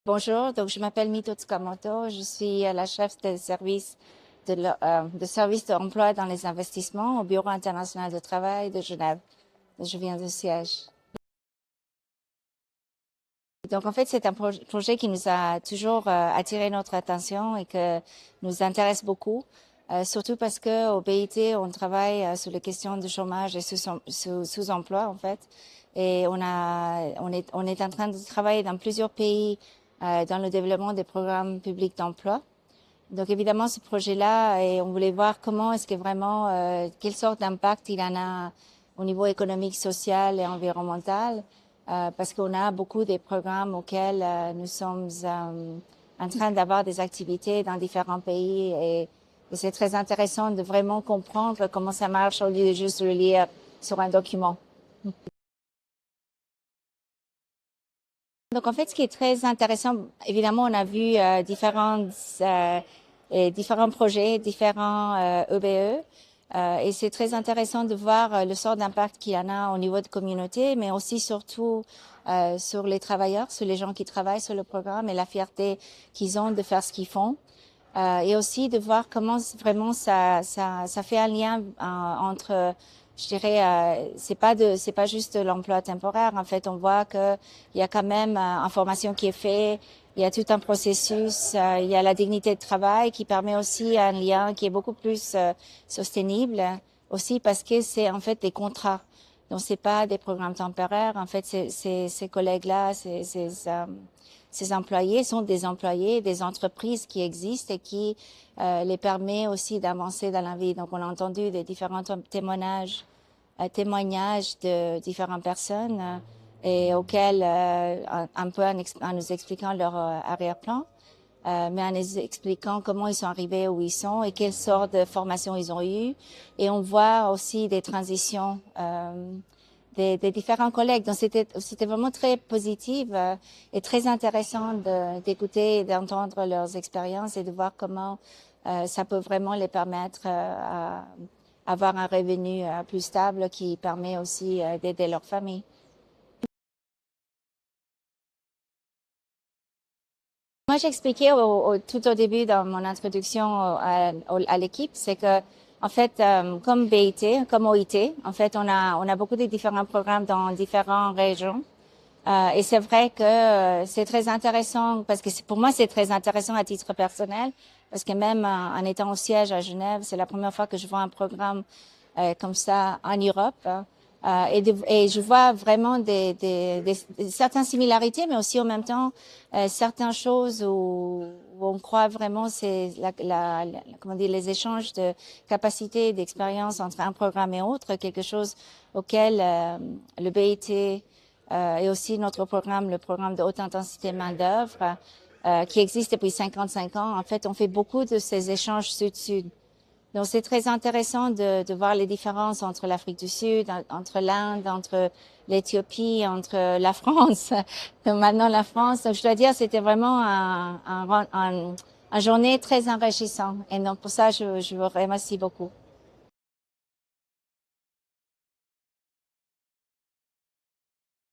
Bonjour, donc je m'appelle Mito Tsukamoto, je suis la chef de service de service d'emploi dans les investissements au Bureau international de travail de Genève. Je viens du siège. Donc en fait, c'est un projet qui nous a toujours attiré notre attention et que nous intéresse beaucoup, surtout parce que au BIT, on travaille sur les questions de chômage et sous-emploi en fait. Et on est en train de travailler dans plusieurs pays dans le développement des programmes publics d'emploi. Donc évidemment, ce projet-là, et on voulait voir comment est-ce que vraiment, quelle sorte d'impact il en a au niveau économique, social et environnemental, parce qu'on a beaucoup de programmes auxquels nous sommes en train d'avoir des activités dans différents pays et c'est très intéressant de vraiment comprendre comment ça marche au lieu de juste le lire sur un document. Donc en fait, ce qui est très intéressant, évidemment, on a vu différents projets, différents EBE, et c'est très intéressant de voir le sort d'impact qu'il y en a au niveau de communauté, mais aussi surtout sur les travailleurs, sur les gens qui travaillent sur le programme et la fierté qu'ils ont de faire ce qu'ils font. Et aussi de voir comment vraiment ça fait un lien entre, je dirais, c'est pas juste de l'emploi temporaire. En fait, on voit que il y a quand même une formation qui est faite, il y a tout un processus, il y a la dignité de travail qui permet aussi un lien qui est beaucoup plus sostenible, aussi parce que c'est en fait des contrats. Donc c'est pas des programmes temporaires. En fait, ces collègues-là, ces employés sont des employés des entreprises qui existent et qui les permet aussi d'avancer dans la vie. Donc, on a entendu des différents témoignages de différentes personnes et auxquels, un peu en nous expliquant leur arrière-plan, mais en nous expliquant comment ils sont arrivés où ils sont et quelle sorte de formation ils ont eu. Et on voit aussi des transitions des différents collègues. Donc c'était vraiment très positif et très intéressant d'écouter et d'entendre leurs expériences et de voir comment ça peut vraiment les permettre à avoir un revenu plus stable qui permet aussi d'aider leur famille. Moi, j'expliquais tout au début dans mon introduction à l'équipe, c'est que en fait, comme BIT, comme OIT, en fait, on a beaucoup de différents programmes dans différentes régions. Et c'est vrai que c'est très intéressant parce que pour moi, c'est très intéressant à titre personnel parce que même en étant au siège à Genève, c'est la première fois que je vois un programme comme ça en Europe. Et je vois vraiment certaines similarités, mais aussi en même temps certaines choses où on croit vraiment c'est comment dire les échanges de capacités, d'expérience entre un programme et autre, quelque chose auquel le BIT et aussi notre programme, le programme de haute intensité main-d'œuvre, qui existe depuis 55 ans. En fait, on fait beaucoup de ces échanges sud-sud. Donc, c'est très intéressant de voir les différences entre l'Afrique du Sud, entre l'Inde, entre l'Éthiopie, entre la France. Donc, maintenant, la France. Donc, je dois dire, c'était vraiment un journée très enrichissant. Et donc, pour ça, je vous remercie beaucoup.